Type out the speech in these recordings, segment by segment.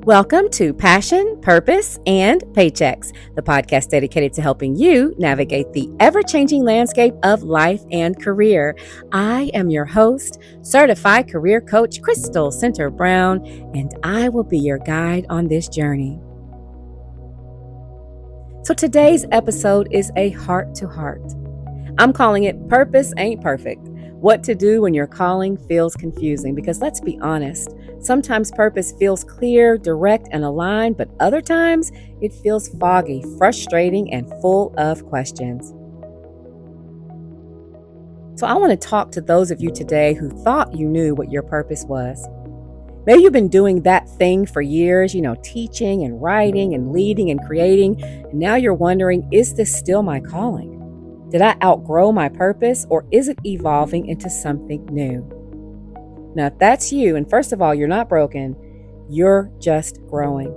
Welcome to Passion, Purpose, and Paychecks, the podcast dedicated to helping you navigate the ever-changing landscape of life and career. I am your host, certified career coach Crystal Center Brown, and I will be your guide on this journey. So today's episode is a heart-to-heart. I'm calling it Purpose Ain't Perfect. What to do when your calling feels confusing, because let's be honest, sometimes purpose feels clear, direct, and aligned, but other times it feels foggy, frustrating, and full of questions. So I want to talk to those of you today who thought you knew what your purpose was. Maybe you've been doing that thing for years, teaching and writing and leading and creating, and now you're wondering, is this still my calling? Did I outgrow my purpose, or is it evolving into something new? Now, if that's you, and first of all, you're not broken, you're just growing.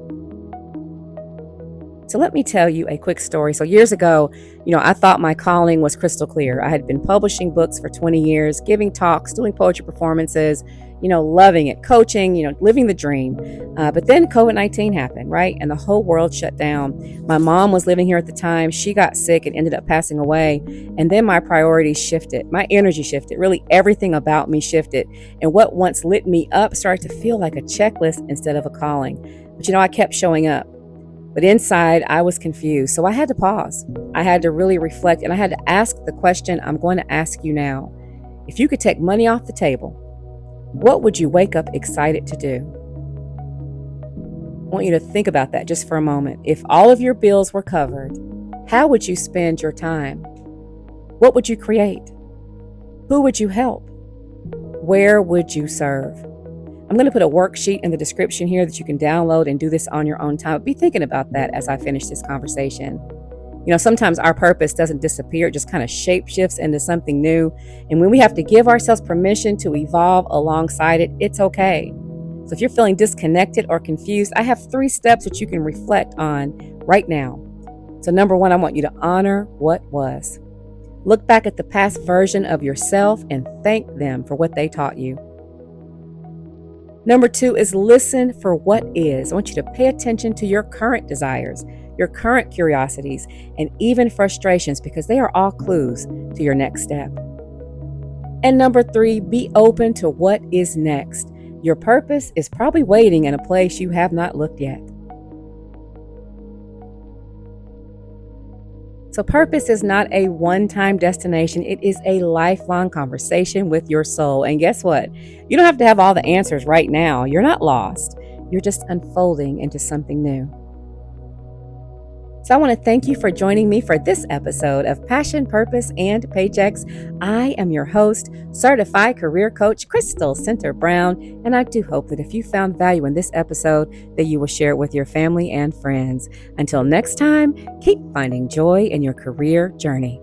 So let me tell you a quick story. So years ago, I thought my calling was crystal clear. I had been publishing books for 20 years, giving talks, doing poetry performances, loving it, coaching, living the dream. But then COVID-19 happened, right? And the whole world shut down. My mom was living here at the time. She got sick and ended up passing away. And then my priorities shifted. My energy shifted. Really, everything about me shifted. And what once lit me up started to feel like a checklist instead of a calling. But I kept showing up. But inside, I was confused. So I had to pause. I had to really reflect, and I had to ask the question I'm going to ask you now. If you could take money off the table, what would you wake up excited to do? I want you to think about that just for a moment. If all of your bills were covered, how would you spend your time? What would you create? Who would you help? Where would you serve? I'm going to put a worksheet in the description here that you can download and do this on your own time. Be thinking about that as I finish this conversation. Sometimes our purpose doesn't disappear. It just kind of shape shifts into something new. And when we have to give ourselves permission to evolve alongside it, it's okay. So if you're feeling disconnected or confused, I have 3 steps that you can reflect on right now. So number 1, I want you to honor what was. Look back at the past version of yourself and thank them for what they taught you. Number 2 is listen for what is. I want you to pay attention to your current desires, your current curiosities, and even frustrations, because they are all clues to your next step. And number 3, be open to what is next. Your purpose is probably waiting in a place you have not looked yet. So purpose is not a one-time destination. It is a lifelong conversation with your soul. And guess what? You don't have to have all the answers right now. You're not lost. You're just unfolding into something new. So I want to thank you for joining me for this episode of Passion, Purpose, and Paychecks. I am your host, certified career coach Crystal Center Brown, and I do hope that if you found value in this episode, that you will share it with your family and friends. Until next time, keep finding joy in your career journey.